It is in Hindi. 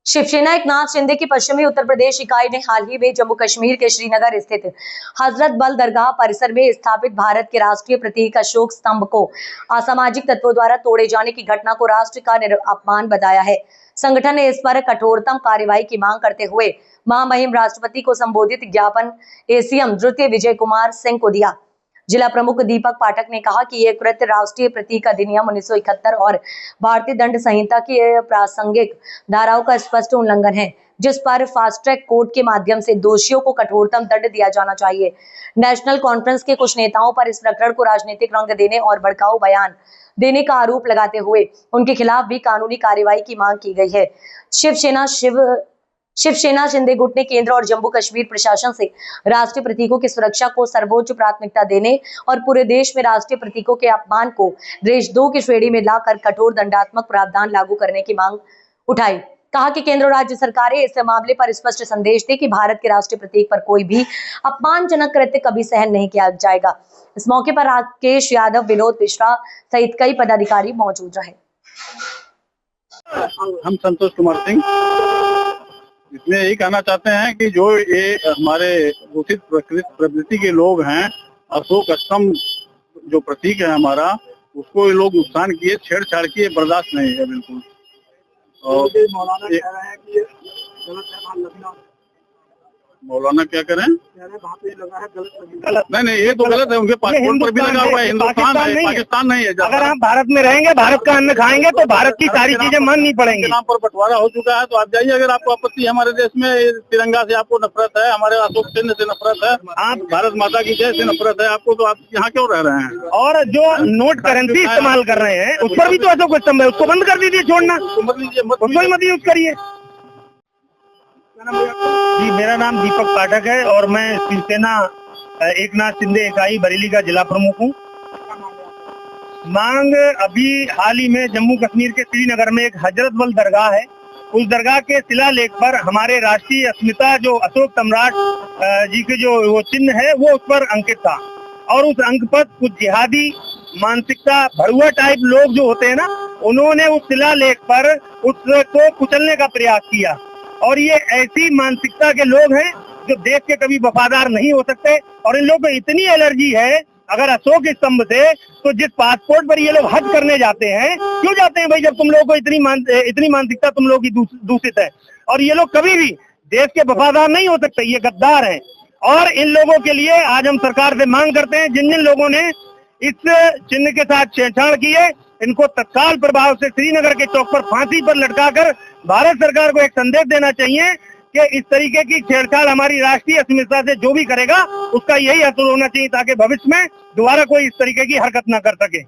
शिवसेना एकनाथ शिंदे की पश्चिमी उत्तर प्रदेश इकाई ने हाल ही में जम्मू कश्मीर के श्रीनगर स्थित हजरत बल दरगाह परिसर में स्थापित भारत के राष्ट्रीय प्रतीक अशोक स्तंभ को असामाजिक तत्वों द्वारा तोड़े जाने की घटना को राष्ट्र का अपमान बताया है। संगठन ने इस पर कठोरतम कार्रवाई की मांग करते हुए महामहिम राष्ट्रपति को संबोधित ज्ञापन एसीएम द्वितीय विजय कुमार सिंह को दिया। जिला प्रमुख दीपक पाठक ने कहा कि यह कृत्य राष्ट्रीय प्रतीक अधिनियम 1971 और भारतीय दंड संहिता की प्रासंगिक धाराओं का स्पष्ट उल्लंघन है, जिस पर फास्ट ट्रैक कोर्ट के माध्यम से दोषियों को कठोरतम दंड दिया जाना चाहिए। नेशनल कॉन्फ्रेंस के कुछ नेताओं पर इस प्रकरण को राजनीतिक रंग देने और भड़काऊ बयान देने का आरोप लगाते हुए उनके खिलाफ भी कानूनी कार्रवाई की मांग की गई है। शिवसेना शिंदे गुट ने केंद्र और जम्मू कश्मीर प्रशासन से राष्ट्रीय प्रतीकों की सुरक्षा को सर्वोच्च प्राथमिकता देने और पूरे देश में राष्ट्रीय प्रतीकों के अपमान को देशद्रोह की श्रेणी में लाकर कठोर दंडात्मक प्रावधान लागू करने की मांग उठाई। कहा कि केंद्र और राज्य सरकारें इस मामले पर स्पष्ट संदेश दें कि भारत के राष्ट्रीय प्रतीक पर कोई भी अपमानजनक कृत्य कभी सहन नहीं किया जाएगा। इस मौके पर राकेश यादव, विनोद मिश्रा सहित कई पदाधिकारी मौजूद रहे। हम संतोष कुमार सिंह इसमें यही कहना चाहते हैं कि जो ये हमारे दूषित प्रवृत्ति के लोग हैं, अशोक स्तंभ जो प्रतीक है हमारा, उसको ये लोग नुकसान किए, छेड़छाड़ किए, बर्दाश्त नहीं है बिल्कुल। और मौलाना क्या करें? नहीं, ये तो गलत है। उनके पासपोर्ट पर भी लगा हुआ है हिंदुस्तान है, पाकिस्तान नहीं है। अगर हम भारत में रहेंगे, भारत का अन्न खाएंगे तो भारत की सारी चीजें माननी पड़ेंगे। नाम पर बंटवारा हो चुका है तो आप जाइए। अगर आपको आपत्ति है, हमारे देश में तिरंगा से आपको नफरत है, हमारे अशोक चिन्ह से नफरत है, आप भारत माता की जय से नफरत है आपको, तो आप यहाँ क्यों रह रहे हैं? और जो नोट करेंसी इस्तेमाल कर रहे हैं उस पर भी तो अशोक स्तंभ है, उसको बंद कर दीजिए, छोड़ना उसको ही मत यूज करिए। जी, मेरा नाम दीपक पाठक है और मैं शिवसेना एकनाथ शिंदे इकाई बरेली का जिला प्रमुख हूँ। मांग अभी हाल ही में जम्मू कश्मीर के श्रीनगर में एक हजरत बल दरगाह है, उस दरगाह के शिलालेख पर हमारे राष्ट्रीय अस्मिता जो अशोक सम्राट जी के जो वो चिन्ह है वो उस पर अंकित था और उस अंक पर कुछ जिहादी मानसिकता भड़ुआ टाइप लोग जो होते हैं ना, उन्होंने उस शिलालेख पर उसको कुचलने का प्रयास किया। और ये ऐसी मानसिकता के लोग हैं जो देश के कभी वफादार नहीं हो सकते और इन लोगों को इतनी एलर्जी है अगर अशोक स्तंभ से, तो जिस पासपोर्ट पर ये लोग हज करने जाते हैं, क्यों जाते हैं भाई, जब तुम लोगों को इतनी मानसिकता तुम लोगों की दूषित है। और ये लोग कभी भी देश के वफादार नहीं हो सकते, ये गद्दार हैं। और इन लोगों के लिए आज हम सरकार से मांग करते हैं, जिन जिन लोगों ने इस चिन्ह के साथ छेड़छाड़ की है, इनको तत्काल प्रभाव से श्रीनगर के चौक पर फांसी पर लटकाकर भारत सरकार को एक संदेश देना चाहिए कि इस तरीके की छेड़छाड़ हमारी राष्ट्रीय अस्मिता से जो भी करेगा उसका यही असर होना चाहिए, ताकि भविष्य में दोबारा कोई इस तरीके की हरकत न कर सके।